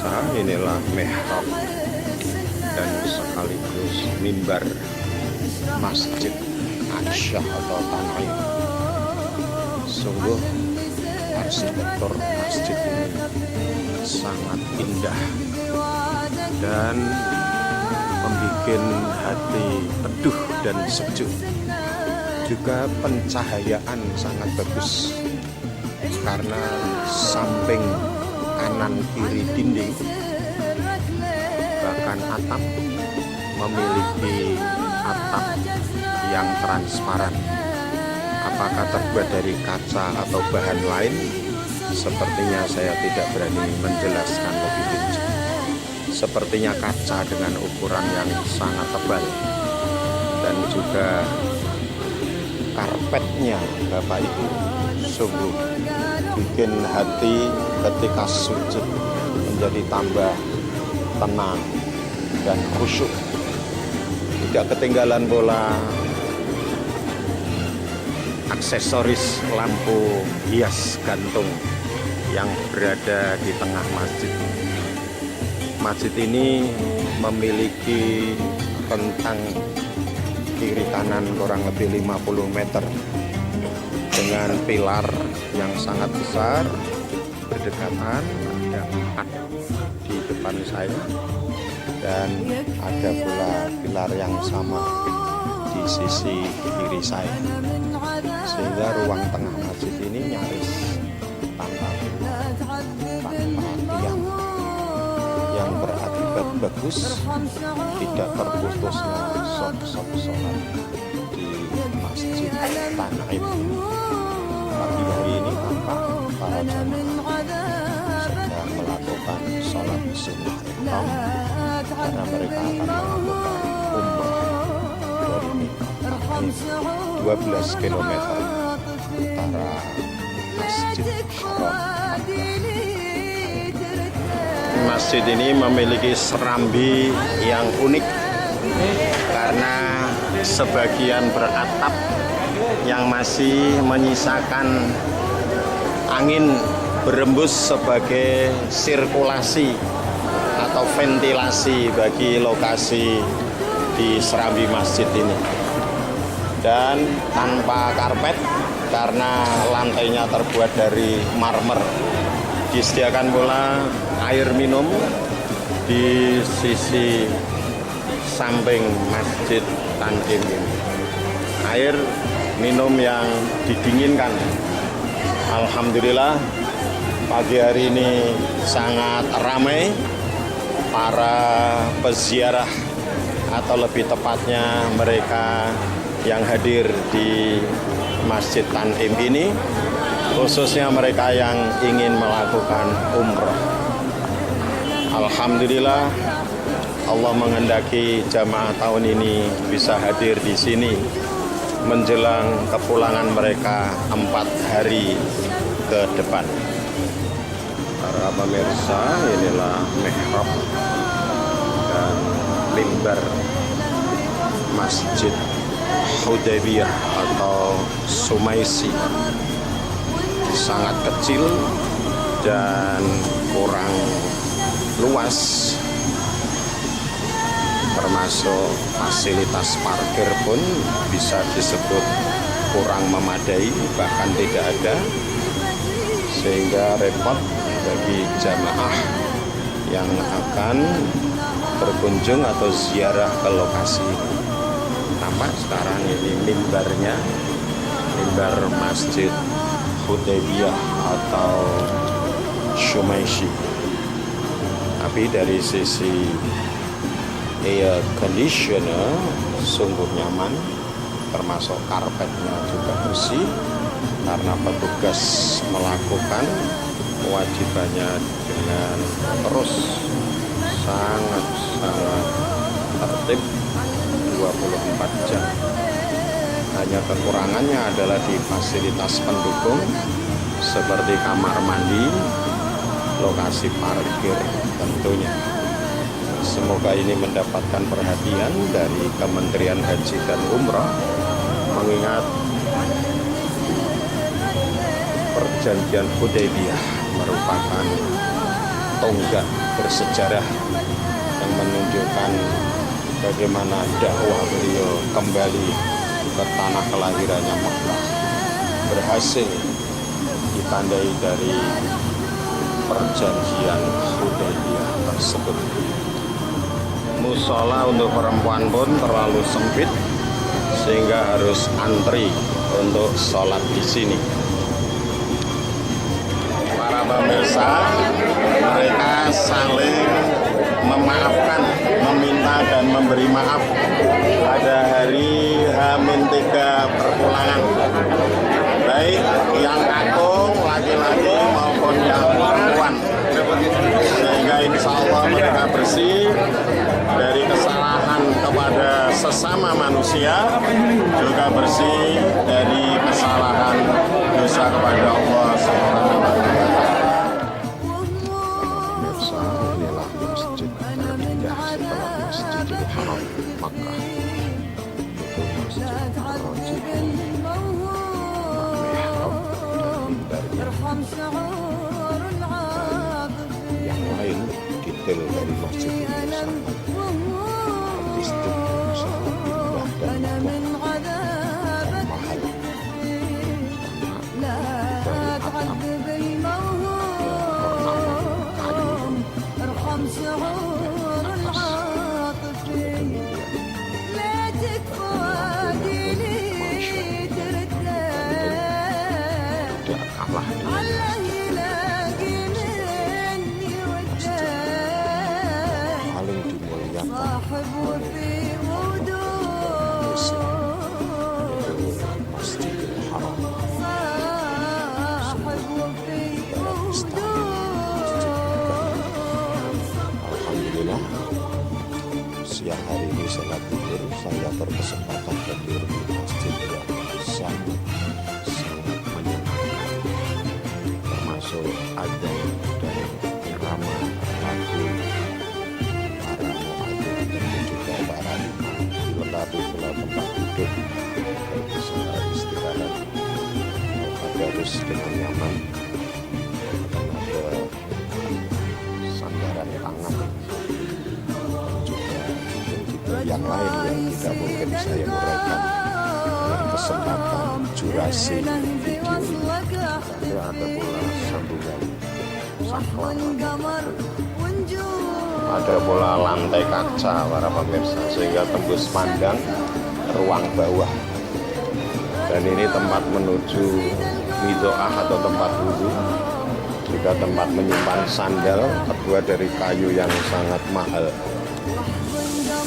pemirsa, inilah mihrab dan sekaligus mimbar Masjid Aisyah atau Tan'im. Sungguh arsitektur masjid ini sangat indah dan membuat hati teduh dan sejuk. Juga pencahayaan sangat bagus karena samping kanan kiri dinding bahkan atap memiliki atap yang transparan. Apakah terbuat dari kaca atau bahan lain? Sepertinya saya tidak berani menjelaskan lebih rinci. Sepertinya kaca dengan ukuran yang sangat tebal dan juga karpetnya Bapak Ibu sungguh bikin hati ketika sujud menjadi tambah tenang dan khusyuk. Tidak ketinggalan pula aksesoris lampu hias gantung yang berada di tengah masjid. Masjid ini memiliki rentang kiri kanan kurang lebih 50 meter dengan pilar yang sangat besar berdekatan. Ada 4 di depan saya dan ada pula pilar yang sama di sisi kiri saya, sehingga ruang tengah masjid ini nyaris tanpa tiang, yang berakibat bagus tidak terputusnya sof sholat di Masjid Tan'im. Pagi hari ini tampak para jamaah sedang melakukan sholat sunnah ihram karena mereka akan melakukan umrah dari Mikot Tan'im 12 km utara Masjid Haram. Masjid ini memiliki serambi yang unik karena sebagian beratap yang masih menyisakan angin berembus sebagai sirkulasi atau ventilasi bagi lokasi di serambi masjid ini. Dan tanpa karpet karena lantainya terbuat dari marmer. Disediakan pula air minum di sisi samping Masjid Tan'im ini. Air minum yang didinginkan. Alhamdulillah pagi hari ini sangat ramai para peziarah atau lebih tepatnya mereka yang hadir di Masjid Tan'im ini, khususnya mereka yang ingin melakukan umrah. Alhamdulillah Allah menghendaki jamaah tahun ini bisa hadir di sini menjelang kepulangan mereka 4 hari ke depan. Para pemirsa, inilah mihrab dan mimbar Masjid Hudaybiyah atau Sumaisi. Sangat kecil dan kurang luas, termasuk fasilitas parkir pun bisa disebut kurang memadai, bahkan tidak ada, sehingga repot bagi jamaah yang akan berkunjung atau ziarah ke lokasi ini. Nampak sekarang ini mimbarnya, mimbar Masjid Hudaybiyah atau Sumaisi. Tapi dari sisi air conditioner sungguh nyaman, termasuk karpetnya juga bersih karena petugas melakukan kewajibannya dengan terus sangat tertib 24 jam. Hanya kekurangannya adalah di fasilitas pendukung seperti kamar mandi, lokasi parkir tentunya. Semoga ini mendapatkan perhatian dari Kementerian Haji dan Umrah, mengingat perjanjian Hudaybiyah merupakan tonggak bersejarah yang menunjukkan bagaimana dakwah beliau kembali ke tanah kelahirannya Makkah berhasil ditandai dari perjanjian Hudaybiyah tersebut. Musola untuk perempuan pun terlalu sempit sehingga harus antri untuk sholat di sini. Para pemirsa, mereka saling memaafkan, meminta dan memberi maaf pada hari H-3 perpulangan, baik yang kakung laki-laki maupun yang perempuan, sehingga insya Allah mereka bersih dari kesalahan kepada sesama manusia, juga bersih dari kesalahan dosa kepada Allah Subhanahu wa Ta'ala. Pemirsa, inilah masjid terindah setelah Masjidil Haram Makkah, yaitu Masjid Ar-Raji, mihrab dan mimbarnya. Yang lain detail dari masjid ini sangat artistik, sangat indah dan megah dan mahal. Dari atap yang tidak kalah dengan paling dimuliakan oleh Islam, yaitu Masjidil Haram. Alhamdulillah, siang hari ini setelah tidur saya berkesempatan hadir di masjid yang sangat menyenangkan, termasuk adzan dan irama lagu para muadzin dan juga para imam, dilengkapi pula tempat duduk bisa istirahat atau tadarus dengan nyaman, dan ada sandaran tangan dan juga detail yang lain yang tidak mungkin saya uraikan dalam kesempatan durasi video ini. Ada pula sambungan saklar, ada pula lantai kaca para pemirsa sehingga tembus pandang ruang bawah. Dan ini tempat menuju midhoah atau tempat wudhu, juga tempat menyimpan sandal, terbuat dari kayu yang sangat mahal.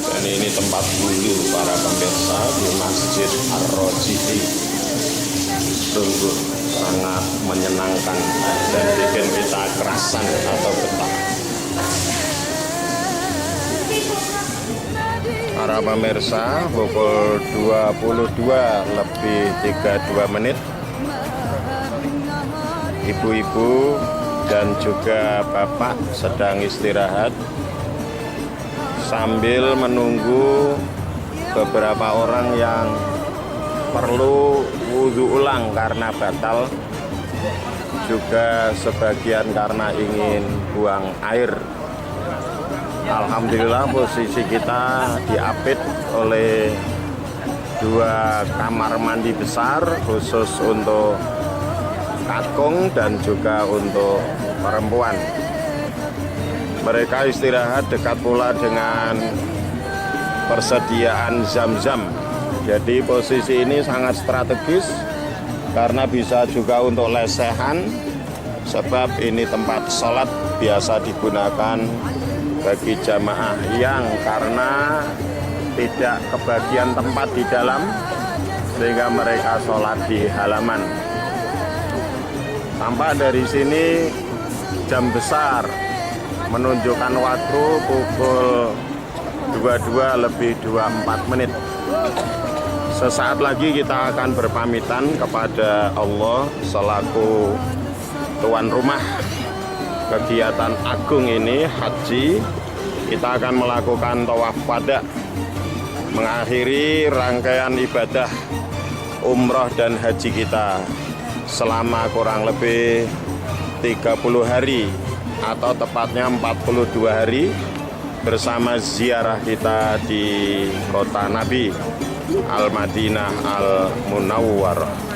Dan ini tempat wudhu para pemirsa di Masjid Ar-Raji. Sungguh sangat menyenangkan dan bikin kita kerasan atau betah. Para pemirsa, pukul 22:32 ibu-ibu dan juga bapak sedang istirahat sambil menunggu beberapa orang yang perlu wudhu ulang karena batal, juga sebagian karena ingin buang air. Alhamdulillah posisi kita diapit oleh 2 kamar mandi besar khusus untuk kakung dan juga untuk perempuan. Mereka istirahat dekat pula dengan persediaan zam-zam. Jadi posisi ini sangat strategis karena bisa juga untuk lesehan, sebab ini tempat sholat biasa digunakan bagi jamaah yang karena tidak kebagian tempat di dalam sehingga mereka sholat di halaman. Tampak dari sini jam besar menunjukkan waktu pukul 22:24. Sesaat lagi kita akan berpamitan kepada Allah selaku tuan rumah kegiatan agung ini, haji. Kita akan melakukan tawaf wada, mengakhiri rangkaian ibadah umroh dan haji kita selama kurang lebih 30 hari atau tepatnya 42 hari bersama ziarah kita di kota Nabi Al-Madinah Al-Munawwarah.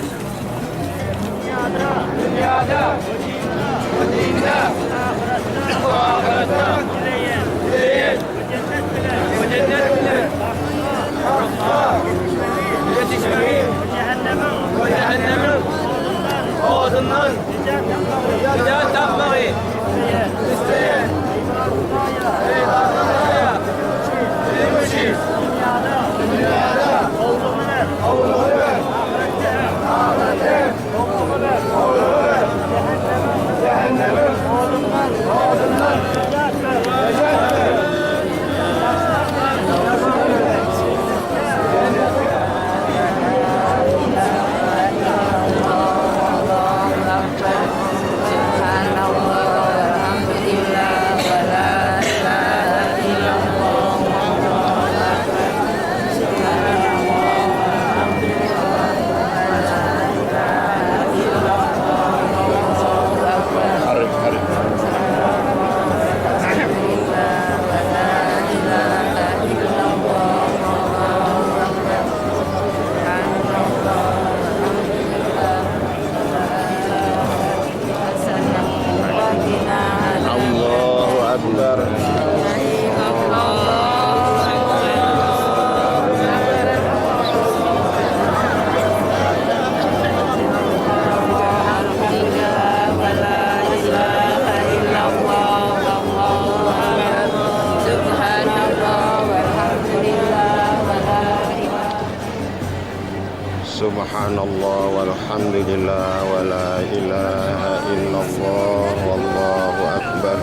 Subhanallah walhamdulillah wa la ilaha illallah wallahu akbar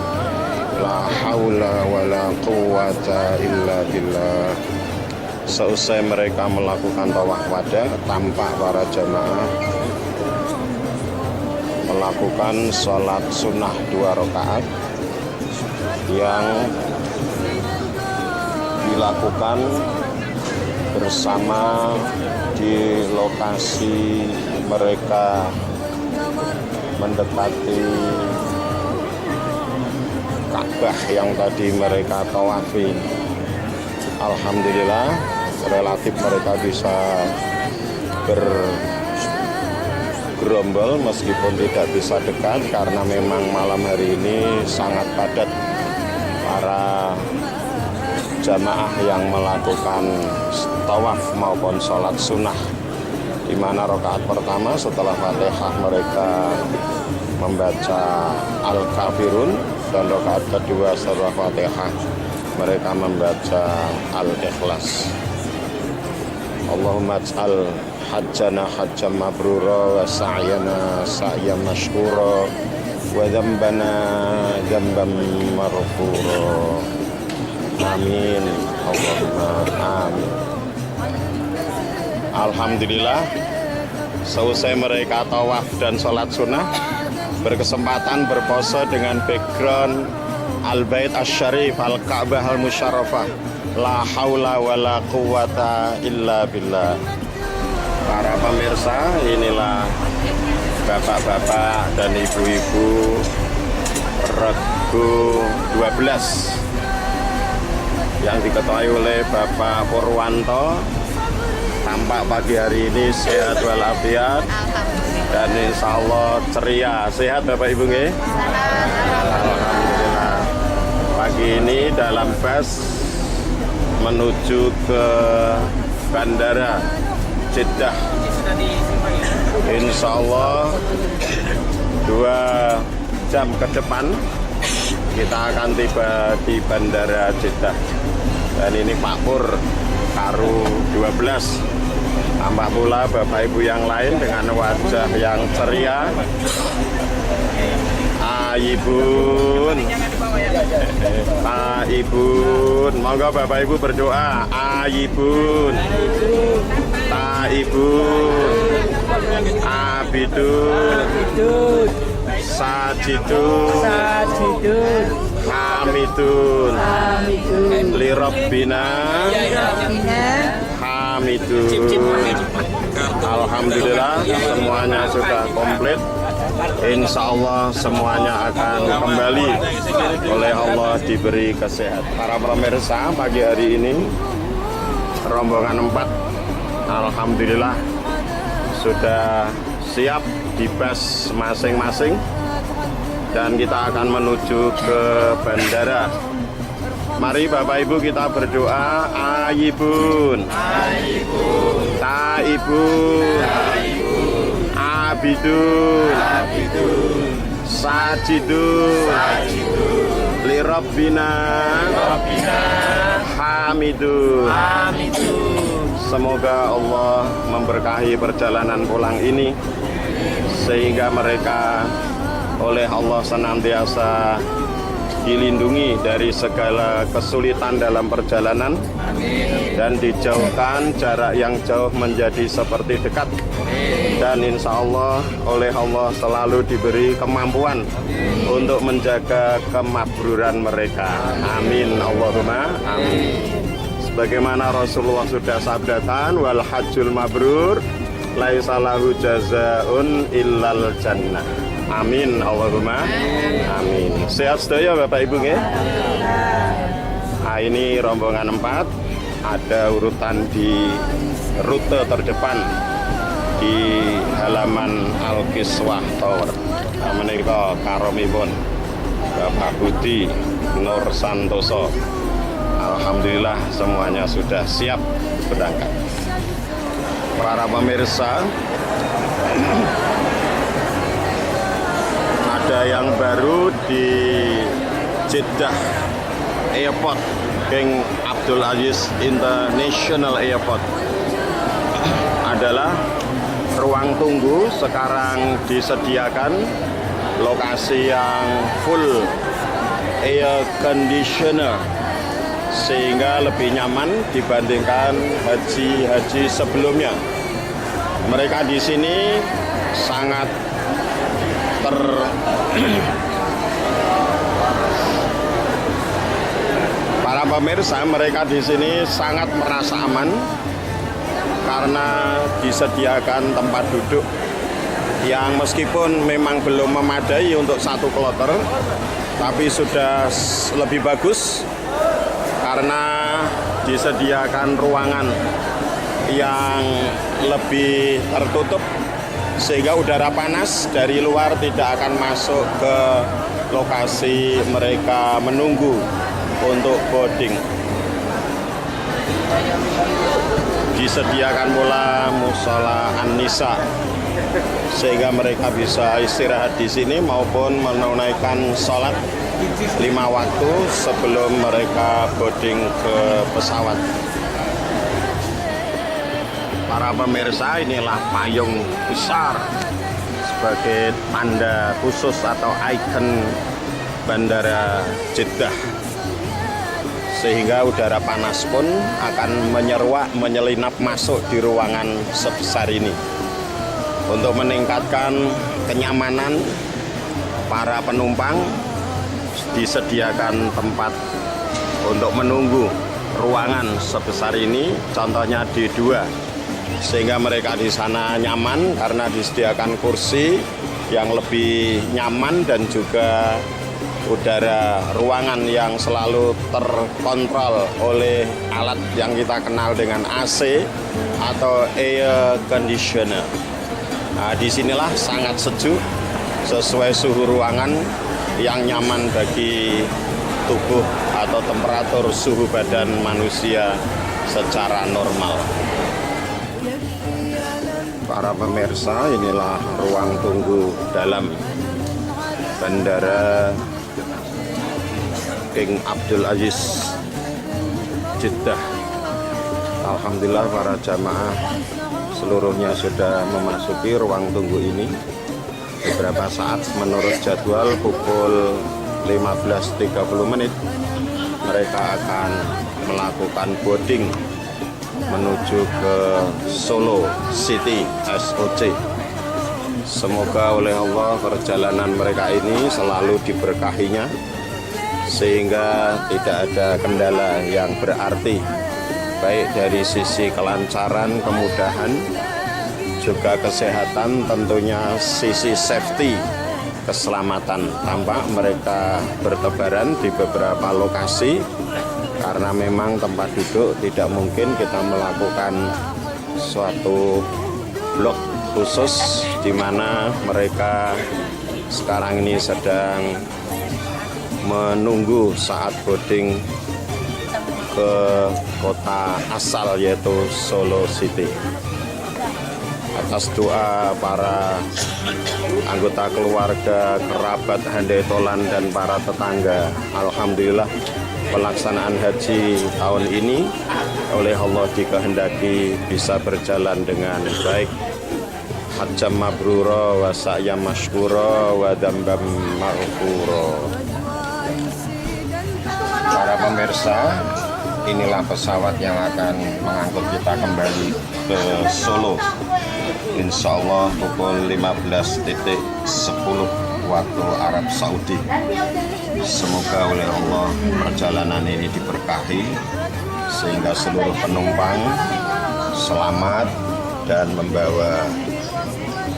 la haula wa la quwata illa billah. Seusai mereka melakukan tawaf wada tanpa para jamaah melakukan sholat sunnah 2 rakaat yang dilakukan bersama di lokasi mereka mendekati Ka'bah yang tadi mereka tawafi. Alhamdulillah relatif mereka bisa bergerombol meskipun tidak bisa dekat karena memang malam hari ini sangat padat para jamaah yang melakukan tawaf maupun sholat sunnah, di mana rakaat pertama setelah Fatihah mereka membaca Al-Kafirun dan rakaat kedua setelah Fatihah mereka membaca Al-Ikhlas. Allahumma ij'al hajjana hajjan mabrura wa sa'yana sa'yan mashkura wa dzambana dzamban maghfura. Amin. Allahumma amin. Alhamdulillah, seusai mereka tawaf dan sholat sunnah berkesempatan berpose dengan background Al-Bait Asy-Syarif Al-Ka'bah Al-Musyarrafah. La haula wa la quwata illa billah. Para pemirsa, inilah bapak-bapak dan ibu-ibu Regu 12 yang diketuai oleh Bapak Purwanto. Tampak pagi hari ini sehat walafiat dan insya Allah ceria. Sehat Bapak Ibu nggih? Alhamdulillah. Pagi ini dalam bus menuju ke Bandara Jeddah. Insya Allah 2 jam ke depan kita akan tiba di Bandara Jeddah. Dan ini Pak Pur Karu 12. Tampak pula Bapak Ibu yang lain dengan wajah yang ceria. Aibun, Taibun, monggo Bapak Ibu berdoa. Aibun, Taibun, Abidun, Sajidun, Hamidun, Lirabbina Hamidun. Alhamdulillah semuanya sudah komplit Insya Allah semuanya akan kembali oleh Allah diberi kesehatan. Para pemirsa, pagi hari ini rombongan 4 alhamdulillah sudah siap di bus masing-masing dan kita akan menuju ke bandara. Mari Bapak Ibu kita berdoa. Ayibun, taibun, abidun, sajidun, lirabbina, hamidun. Semoga Allah memberkahi perjalanan pulang ini sehingga mereka oleh Allah senantiasa dilindungi dari segala kesulitan dalam perjalanan. Amin. Dan dijauhkan jarak yang jauh menjadi seperti dekat. Amin. Dan insya Allah oleh Allah selalu diberi kemampuan untuk menjaga kemakburan mereka. Amin Allahumma amin. Sebagaimana Rasulullah sudah sabdakan, wal hajjul mabrur laisa lahu jazaun illal jannah. Amin Allahumma amin. Sehat sedaya Bapak Ibu nggih. Nah, ini rombongan 4 ada urutan di rute terdepan di halaman Al-Kiswah Tower. Menika karomipun Bapak Budi Nur Santoso. Alhamdulillah semuanya sudah siap berangkat. Para pemirsa, ada yang baru di Jeddah Airport, King Abdul Aziz International Airport, adalah ruang tunggu sekarang disediakan lokasi yang full air conditioner sehingga lebih nyaman dibandingkan haji-haji sebelumnya. Mereka di sini sangat para pemirsa, mereka di sini sangat merasa aman karena disediakan tempat duduk yang meskipun memang belum memadai untuk 1 kloter, tapi sudah lebih bagus karena disediakan ruangan yang lebih tertutup sehingga udara panas dari luar tidak akan masuk ke lokasi mereka menunggu untuk boarding. Disediakan pula musola An-Nisa sehingga mereka bisa istirahat di sini maupun menunaikan sholat 5 waktu sebelum mereka boarding ke pesawat. Para pemirsa, inilah payung besar sebagai tanda khusus atau ikon Bandara Jeddah, sehingga udara panas pun akan menyelinap masuk di ruangan sebesar ini. Untuk meningkatkan kenyamanan para penumpang, disediakan tempat untuk menunggu ruangan sebesar ini, contohnya D2. Sehingga mereka di sana nyaman karena disediakan kursi yang lebih nyaman dan juga udara ruangan yang selalu terkontrol oleh alat yang kita kenal dengan AC atau air conditioner. Nah, disinilah sangat sejuk sesuai suhu ruangan yang nyaman bagi tubuh atau temperatur suhu badan manusia secara normal. Para pemirsa, inilah ruang tunggu dalam Bandara King Abdul Aziz Jeddah. Alhamdulillah para jamaah seluruhnya sudah memasuki ruang tunggu ini. Beberapa saat menurut jadwal pukul 15.30 mereka akan melakukan boarding menuju ke Solo City SOC. Semoga oleh Allah perjalanan mereka ini selalu diberkahinya sehingga tidak ada kendala yang berarti baik dari sisi kelancaran, kemudahan, juga kesehatan, tentunya sisi safety, keselamatan. Tampak mereka bertebaran di beberapa lokasi karena memang tempat duduk tidak mungkin kita melakukan suatu blok khusus di mana mereka sekarang ini sedang menunggu saat boarding ke kota asal yaitu Solo City. Atas doa para anggota keluarga, kerabat, handai tolan, dan para tetangga, alhamdulillah pelaksanaan haji tahun ini oleh Allah dikehendaki bisa berjalan dengan baik. Hajjam mabrura wa sa'yam masykura wa dzambam maghfura. Para pemirsa, inilah pesawat yang akan mengangkut kita kembali ke Solo. Insya Allah pukul 15.10 waktu Arab Saudi. Semoga oleh Allah perjalanan ini diberkahi sehingga seluruh penumpang selamat dan membawa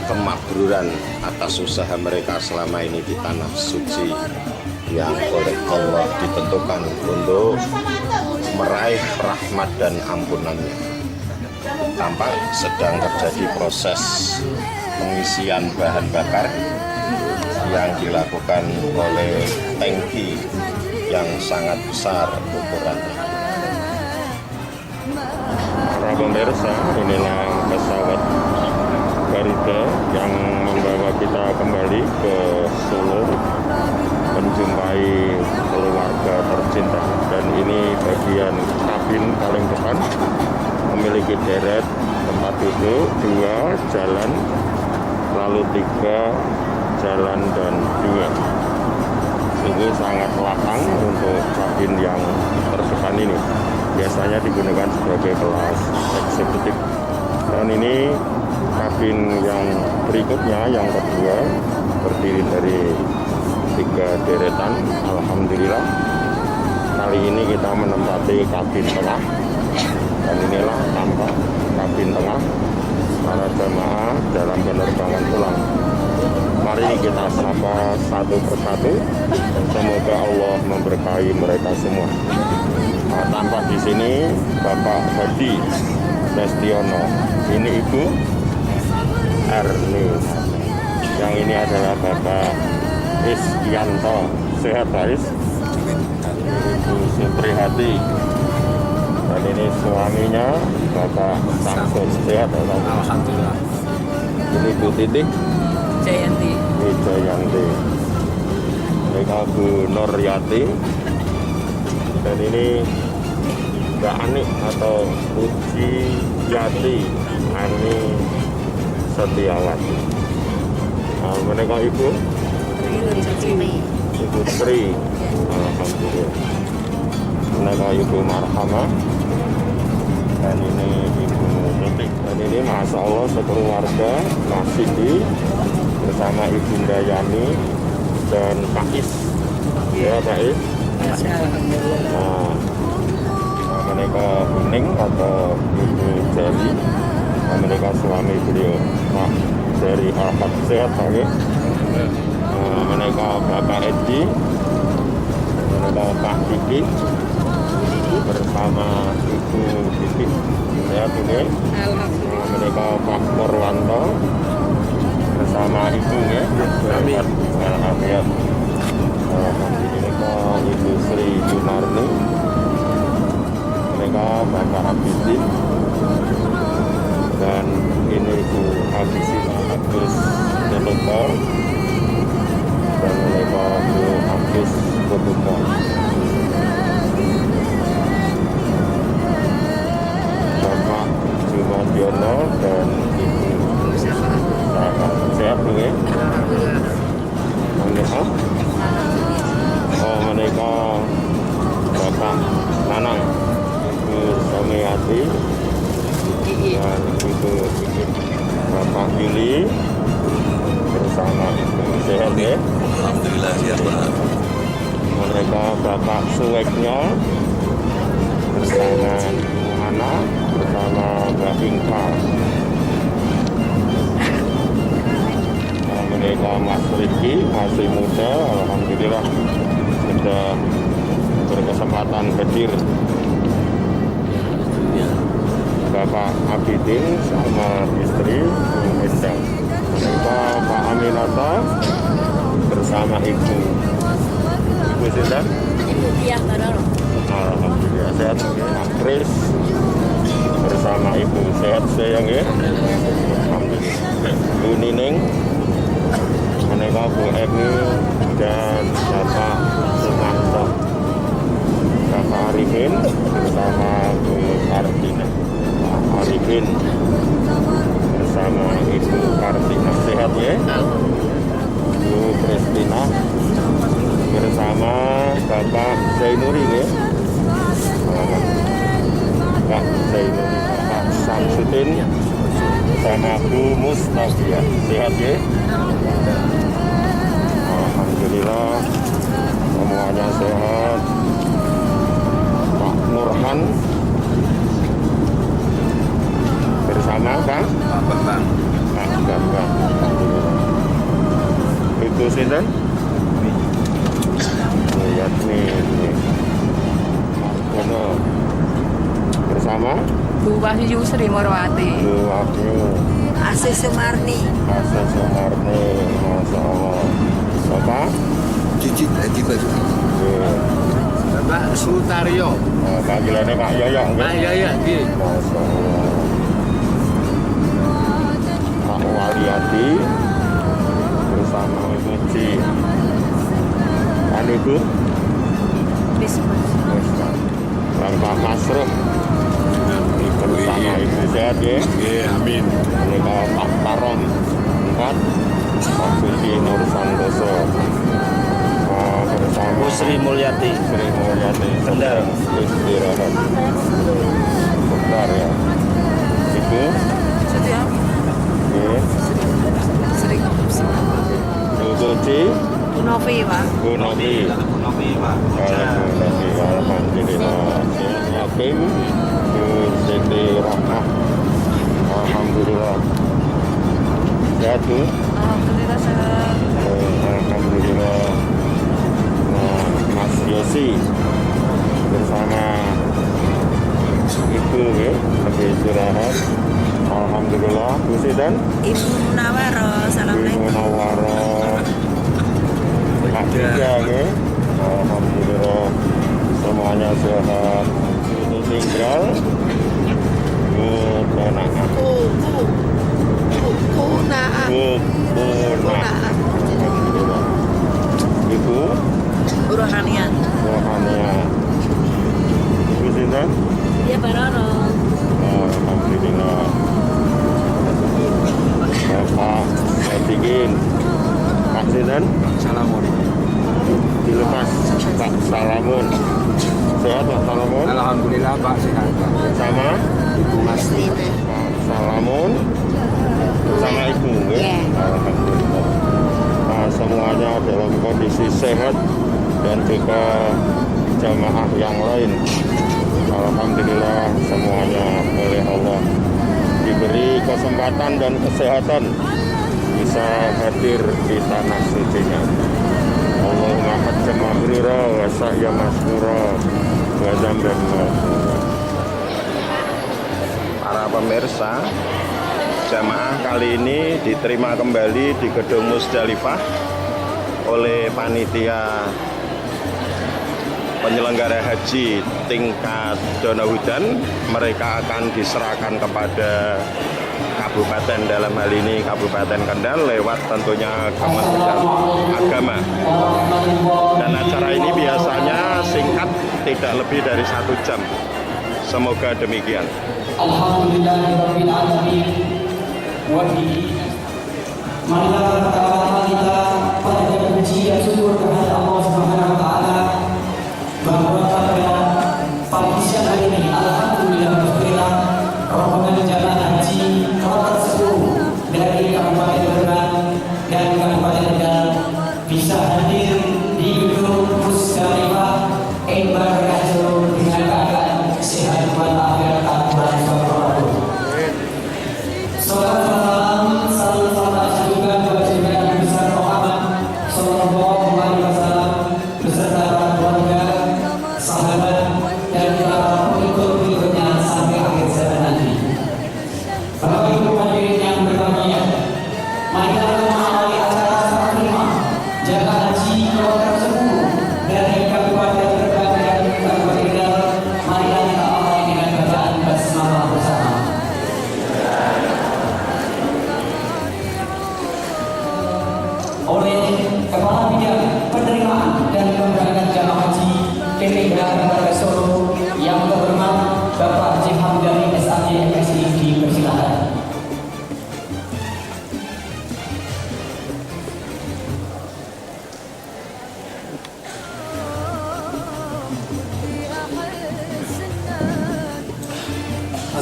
kemakburan atas usaha mereka selama ini di tanah suci yang oleh Allah ditentukan untuk meraih rahmat dan ampunannya. Tampak sedang terjadi proses pengisian bahan bakar yang dilakukan oleh tangki yang sangat besar ukurannya. Para pemirsa, inilah pesawat Garuda yang membawa kita kembali ke Solo menjumpai keluarga tercinta. Dan ini bagian kabin paling depan, memiliki deret tempat duduk, 2 jalan, lalu 3 jalan dan 2. Ini sangat lapang untuk kabin yang terdepan ini. Biasanya digunakan sebagai kelas eksekutif. Dan ini kabin yang berikutnya, yang kedua, terdiri dari 3 deretan. Alhamdulillah kali ini kita menempati kabin tengah. Dan inilah tampak kabin tengah para jemaah dalam penerbangan pulang. Mari kita sapa satu persatu. Semoga Allah memberkahi mereka semua. Nah, tampak di sini Bapak Hadi Lestiono. Ini Ibu Erni. Yang ini adalah Bapak Isyanto. Sehat Pak Is? Ibu Suprihati. Dan ini suaminya Bapak Samsul. Sehat Alhamdulillah. Ini Bu Titik Jayanti. Jayanti. Mereka Bu Nuryati. Dan ini Mbak Ani atau Puji Jati Ani Setiawati. Nah, mereka Ibu Ibu Tri. Alhamdulillah. Mereka Ibu Marhamah. Dan ini Ibu Titik. Dan ini Masya Allah sekeluarga Mas Sidi bersama Ibu Dayani dan Pak Is. Ya Pak Is. Nah, mereka Kuning atau Ibu Jeli. Nah, mereka suami beliau Pak Jeri Ahmad. Sehat Pak ya? Nah, mereka Bapak Edi, mereka Pak Diki bersama Ibu Diki. Sehat ini. Nah, mereka Pak Purwanto bersama Ibu ya. Selamat Alhamdulillah. Mereka Ibu Sri Junarni, mereka Bapak Abidin, dan ini Ibu Abidin Agus Telukor, dan mereka Bu Agus Telukor. Bapak Jumadiono dan Ibu sehat Bu ya? Alhamdulillah. Oh, mereka Bapak Nanang, Ibu Somiati, dan Ibu Bapak Yuli bersama Ibu. Sehat ya? Alhamdulillah sihat Pak. Mereka Bapak Suweknya bersama Ibu Hana bersama Mbak Ingka. Ini Mas Riki masih muda, alhamdulillah sudah berkesempatan hadir. Bapak Abidin sama istri Endang. Pak Aminata bersama ibu. Ibu Sinta? Iya, Baroro. Alhamdulillah sehat. Kris bersama ibu sehat sayang ya. Alhamdulillah. Bu Nining, menikah Bu Emi dan Bapak Sumanto. Bapak Arifin bersama Bu Kartina. Pak Arifin bersama Ibu Kartina sehat ya. Bu Kristina bersama Bapak Zainuri ya. Pak Zainuri, Pak Samsudin sama Bu Mustafia sehat ya. Alhamdulillah semuanya sehat. Pak Nurhan bersama Pak Bambang. Pak Bambang. Alhamdulillah. Ibu Sinten? Lihat nih, Kono bersama Bu Wahyu Sri Morwati. Bu Wahyu Asih Sumarni. Asa Sumarni, Masya Allah. Bapak Cicit Haji Basuki. Bapak Sutaryo. panggilannya Pak Yoyo Pak Yaya, nggih. Masya Allah. Pak Waliati bersama Ibu Ci. Kan Ibu dan Pak Masruh bersama Ibu sehat ya. Nggih, amin. Ini Pak Tarom 4 Pak Suci Nur Santoso bersama Sri Mulyati. Sri Mulyati sedang istirahat sebentar ya. Ibu Setia. ya. Sri Bu Suci Bu Novi, Pak. Bu Novi alhamdulillah. Yakin Bu Siti Rahmah alhamdulillah sehat Bu. Alhamdulillah sehat. Alhamdulillah. Nah, Mas Yosi bersama Ibu ya, lagi istirahat. Alhamdulillah. Bu Sidan, Ibu Munawaro, Ibu assalamualaikum. Nawara, Pak Tiga ya. Alhamdulillah semuanya sehat. Itu tinggal Bu Benaka. Kunaan. Bu Alhamdulillah. Ibu Bu Rohanian. Rohania. Ibu Sinten? Iya, Baroro. Alhamdulillah. Bapak Etikin. Pak Sinten? Assalamualaikum. Dilepas Pak Salamun. Sehat Pak Salamun? Alhamdulillah Pak sehat. Sama Ibu Mas. Pak Salamun sama Ibu ya? Iya. Alhamdulillah. Nah, semuanya dalam kondisi sehat dan juga jamaah yang lain. Alhamdulillah semuanya oleh Allah diberi kesempatan dan kesehatan bisa hadir di tanah sucinya. Allahumma hajjam mabrura wa sa'ya masnura wa zamban maghfura. Para pemirsa, jamaah kali ini diterima kembali di Gedung Musdalifah oleh panitia penyelenggara haji tingkat Donohudan. Mereka akan diserahkan kepada kabupaten, dalam hal ini Kabupaten Kendal, lewat tentunya Kementerian Agama. Dan acara ini biasanya singkat, tidak lebih dari 1 jam. Semoga demikian. Alhamdulillahirabbil alamin wa bihi. Marilah pertama kita pada puji dan syukur kepada Allah Subhanahu wa taala bahwa pada pagi siang hari ini alhamdulillah rombongan jamaah haji kloter 10 dari Kabupaten Bergan dan Kabupaten Kendal bisa hadir di Gedung Musdalifah Embarkasi dengan keadaan sehat walafiat dan salam salam juga kepada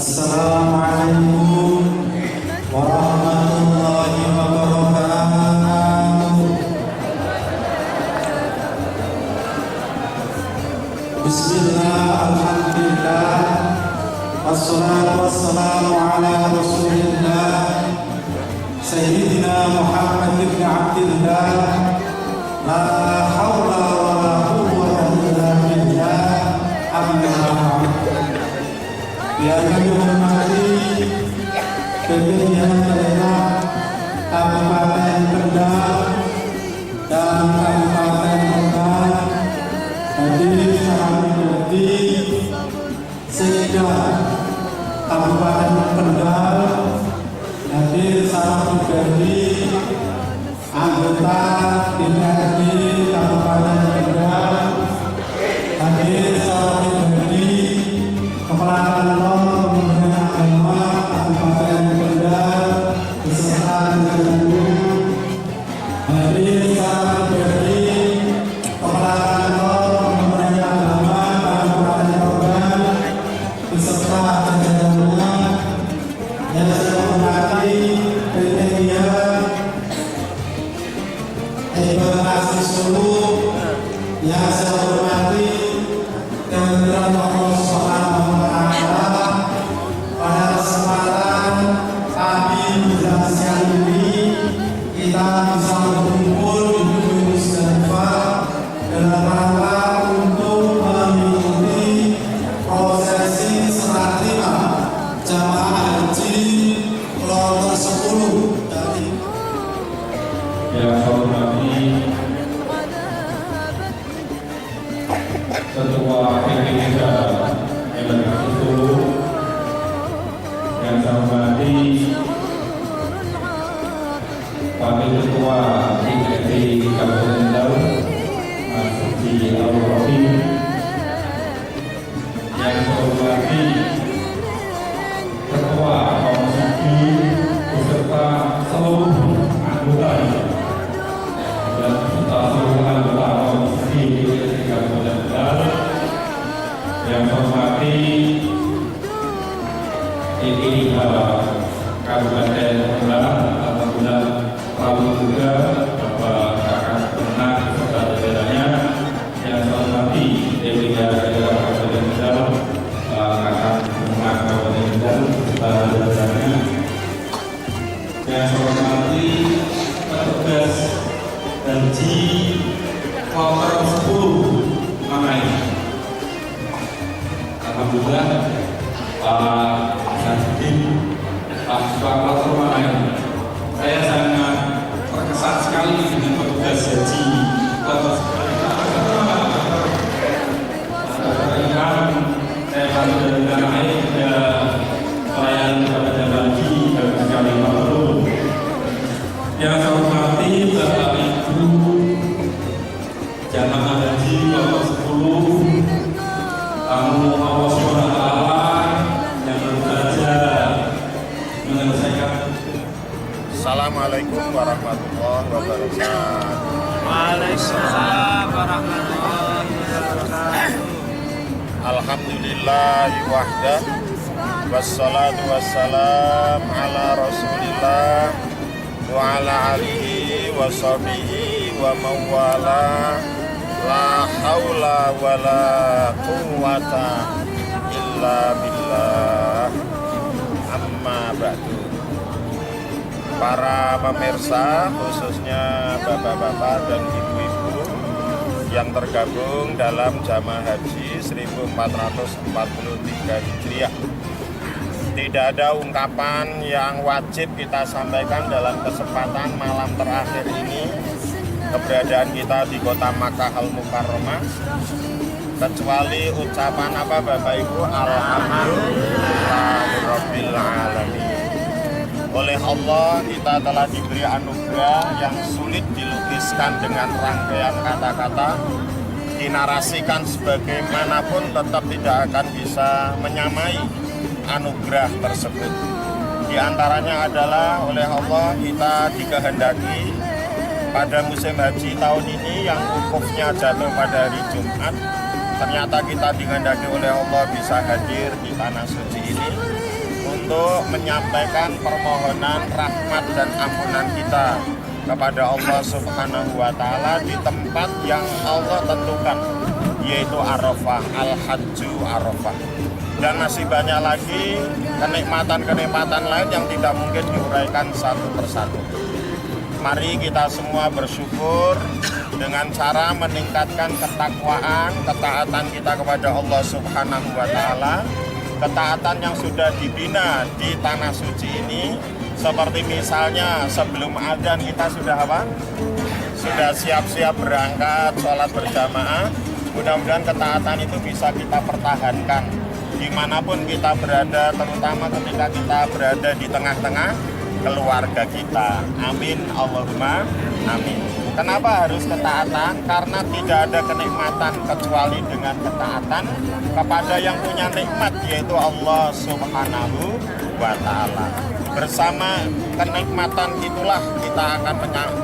Assalamualaikum warahmatullahi wabarakatuh. Bismillah, alhamdulillah, wassalatu wassalamu ala rasulillah Sayyidina Muhammad ibn Abdillah. La hawla wa la quwwata illa billah. Amma ba'd. Yang kami hormati pimpinan daerah Kabupaten Kendal dan Kabupaten Kendal, hadir salam hormati Sekda Kabupaten Kendal, hadir salam pribadi anggota DPRD Kabupaten Kendal, hadir salam pribadi Kepala Kantor Kementerian Agama Kabupaten Kendal beserta jajarannya, hadir salam pribadi Kepala Kantor Kementerian Agama Kabupaten Kendal beserta jajarannya, yang saya hormati panitia Evaluasi Solo, yang saya hormati Kementerian Allah Subhanahu wa Ta'ala. Pada kesempatan kami bulan siang ini kita bisa berkumpul di Bumi Musdalifah dalam rangka untuk mengikuti prosesi serah terima jamaah haji kloter 10 dari yang saya hormati Ketua PPK Embarkasi Solo, yang saya hormati Wakil Ketua DPRD Kabupaten Kendal Mas Haji Al-Rohim, yang saya hormati Ketua Komisi beserta seluruh anggota dan seluruh anggota Komisi DPRD Kabupaten Kendal, yang saya hormati DPRD Kabupaten Kendal, alhamdulillah lalu juga Bapak Kakak Kemenang beserta jajarannya, yang saya hormati DPRD Kabupaten Kendal, Kakak Kemenang Kabupaten Kendal beserta jajarannya, yang saya hormati petugas haji kloter 10 Manai. Alhamdulillah Pak Sajidin, Pak kloter Manai, saya sangat terkesan sekali dengan petugas haji kloter 10. Saya baru dari tanah air ke pelayanan kepada haji bagus sekali Pak Gubernur. Yang saya hormati Bapak Ibu jamaah haji kloter 10, tamu Allah Subhanahu wa Ta'ala yang baru saja menyelesaikan. Assalamualaikum warahmatullahi wabarakatuh. Waalaikumsalam warahmatullahi wabarakatuh. Alhamdulillahi wahdah, wassalatu wassalam ala rasulillah wa ala alihi wa sahbihi wa mawala. La haula wa la quwwata illa billah. Amma ba'du. Para pemirsa, khususnya bapak-bapak dan ibu-ibu yang tergabung dalam jamaah haji 1443 Hijriah, tidak ada ungkapan yang wajib kita sampaikan dalam kesempatan malam terakhir ini keberadaan kita di kota Makkah Al-Mukarramah, kecuali ucapan apa Bapak Ibu? Alhamdulillahirabbil alamin. Oleh Allah kita telah diberi anugerah yang sulit dilukiskan dengan rangkaian kata-kata, dinarasikan sebagaimanapun tetap tidak akan bisa menyamai anugerah tersebut. Di antaranya adalah oleh Allah kita dikehendaki pada musim haji tahun ini yang wukufnya jatuh pada hari Jumat. Ternyata kita dikehendaki oleh Allah bisa hadir di tanah suci ini untuk menyampaikan permohonan rahmat dan ampunan kita kepada Allah Subhanahu wa Ta'ala di tempat yang Allah tentukan, yaitu Arafah, Al-Hajju Arafah. Dan masih banyak lagi kenikmatan-kenikmatan lain yang tidak mungkin diuraikan satu persatu. Mari kita semua bersyukur dengan cara meningkatkan ketakwaan, ketaatan kita kepada Allah Subhanahu wa Ta'ala. Ketaatan yang sudah dibina di tanah suci ini, seperti misalnya sebelum adzan kita sudah apa? Sudah siap-siap berangkat sholat berjamaah. Mudah-mudahan ketaatan itu bisa kita pertahankan dimanapun kita berada, terutama ketika kita berada di tengah-tengah keluarga kita. Amin, Allahumma amin. Kenapa harus ketaatan? Karena tidak ada kenikmatan kecuali dengan ketaatan kepada yang punya nikmat, yaitu Allah Subhanahu wa Ta'ala. Bersama kenikmatan itulah kita akan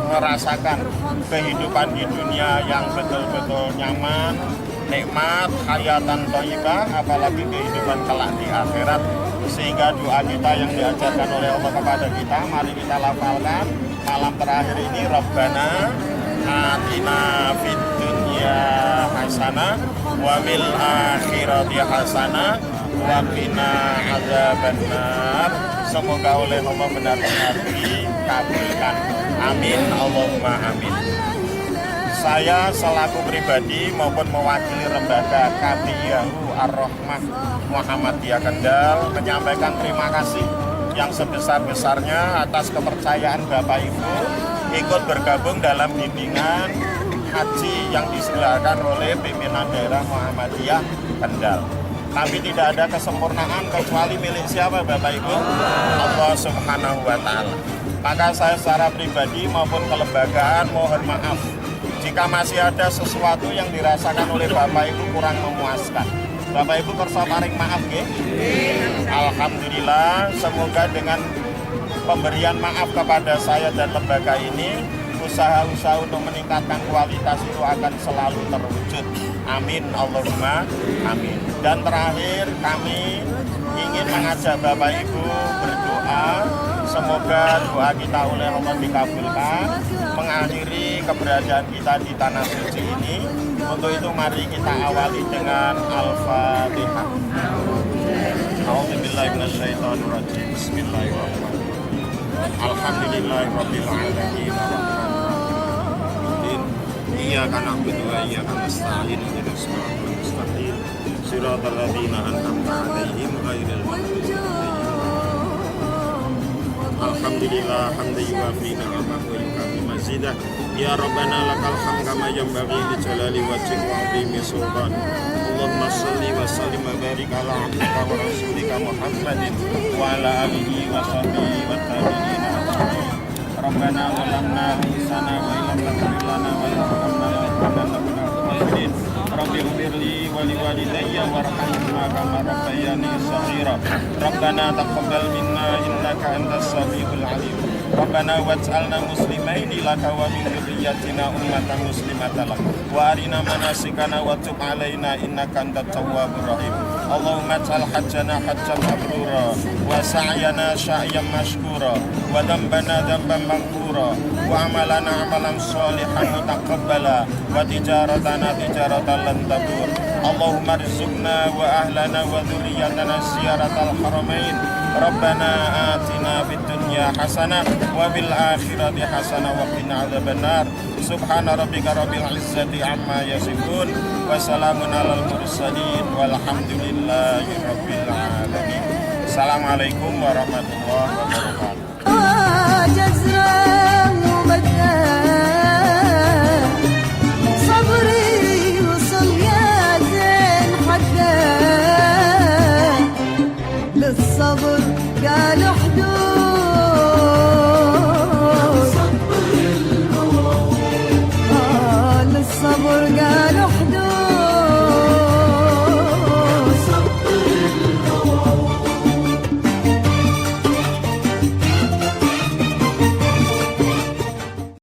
merasakan kehidupan di dunia yang betul-betul nyaman, nikmat, hayatan thayyibah, apalagi kehidupan kelak di akhirat. Sehingga doa kita yang diajarkan oleh Allah kepada kita, mari kita lafalkan malam terakhir ini. Rabbana atina fid dunya hasanah wa fil akhirati hasanah wa qina adzabannar. Semoga oleh Allah benar-benar dikabulkan. Amin, Allahumma amin. Saya selaku pribadi maupun mewakili lembaga KBIAU Ar-Rahmah Muhammadiyah Kendal menyampaikan terima kasih yang sebesar-besarnya atas kepercayaan Bapak Ibu ikut bergabung dalam bimbingan haji yang diselenggarakan oleh pimpinan daerah Muhammadiyah Kendal. Tapi tidak ada kesempurnaan kecuali milik siapa Bapak Ibu? Allah Subhanahu wa Ta'ala. Maka saya secara pribadi maupun kelembagaan mohon maaf jika masih ada sesuatu yang dirasakan oleh Bapak Ibu kurang memuaskan. Bapak Ibu kersa paring maaf nggih? Alhamdulillah, semoga dengan pemberian maaf kepada saya dan lembaga ini, usaha-usaha untuk meningkatkan kualitas itu akan selalu terwujud. Amin, Allahumma amin. Dan terakhir, kami ingin mengajak Bapak Ibu berdoa, semoga doa kita oleh Allah dikabulkan, mengakhiri keberadaan kita di tanah suci ini. Untuk itu mari kita awali dengan Al-Fatihah. A'udzubillahi minasyaitonirrajim. Bismillahirrahmanirrahim. Alhamdulillahirabbil alamin. Iyyaka na'budu wa iyyaka nasta'in. Ihdinas siratal mustaqim. Shiratal ladzina an'amta 'alaihim ghairil maghdubi 'alaihim. Alhamdulillah hamdan yuwafi ni'amahu wa yukafi mazidah. Ya Rabbana lakal hamd kama yanbaghi li jalali wajhika wa 'azimi sultan. Allahumma shalli wa sallim wa barik ala 'abdika wa rasulika Muhammadin wa ala alihi wa sahbihi wa tabi'in. Rabbana zalamna anfusana wa illam taghfir lana wa tarhamna lanakunanna minal khasirin. Rabbi ighfirli wa liwalidayya warhamhuma kama rabbayani shaghira. Rabbana taqabbal minna innaka antas samiul alim. Rabbana waj'alna muslimaini laka wa min dzurriyyatina ummatan muslimatan lak wa arina manasikana wa tub alaina innaka antat tawwabur rahim. Allahumma ij'al hajjana hajjan mabrura wa sa'yana sa'yan mashkura wa dhanbana dhanban maghfura wa amalana amalan shalihan mutaqabbala wa tijaratana tijaratan lan tabur. Allahumma rizqna wa ahlana wa dzurriyyatana ziyaratal haramain. Rabbana atina fid dunya hasanah wa fil akhirati hasanah wa qina adzabannar. Subhana rabbika rabbil izzati amma yasifun wa salamun alal mursalin walhamdulillahi rabbil alamin. Assalamualaikum warahmatullahi wabarakatuh. للصبر قالوا حدود